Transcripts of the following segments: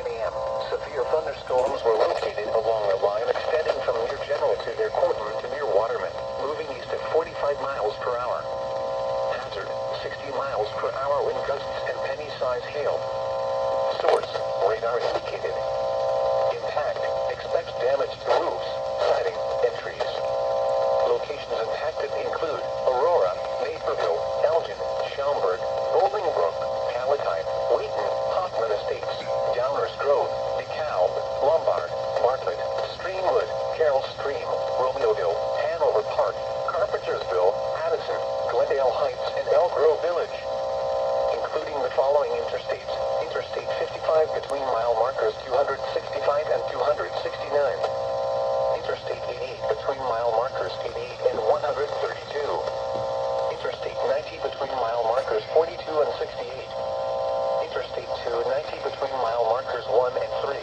a.m. Severe thunderstorms were located along a line extending from near General to near Corton to near Waterman, moving east at 45 miles per hour. Hazard, 60 miles per hour wind gusts and penny-size hail. Source, radar indicated. Impact, expect damage to roofs, siding, and trees. Locations impacted include Aurora, Naperville, Elgin, Schaumburg, Bolingbrook, Palatine, Wheaton, Hoffman Estates, Downers Grove, DeKalb, Lombard, Bartlett, Streamwood, Carroll Stream, Romeoville, Hanover Park, Carpentersville, Addison, Glendale Heights, and Elk Grove Village. Including the following interstates: Interstate 55 between mile markers 265 and 269. Interstate 88 between mile markers 88 and 132. Interstate 90 between mile markers 42 and 68. Interstate 290 between mile markers 1 and 3.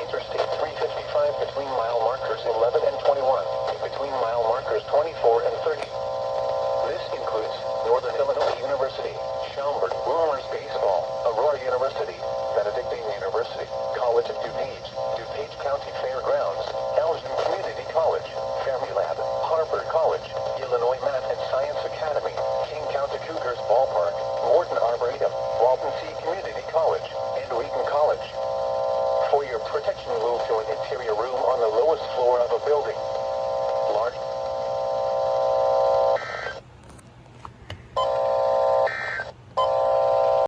Interstate 355 between mile markers 11 and 21, between mile markers 24 and 30. This includes Northern Illinois University, Schaumburg Boomers Baseball, Aurora University, Benedictine University, College of DuPage County Fairgrounds, Elgin Community College, Fermilab, Harvard College, Illinois Math and Science Academy, King County Cougars Ballpark, Morton Arboretum, Walton C Community College, and Wheaton College. For your protection, move to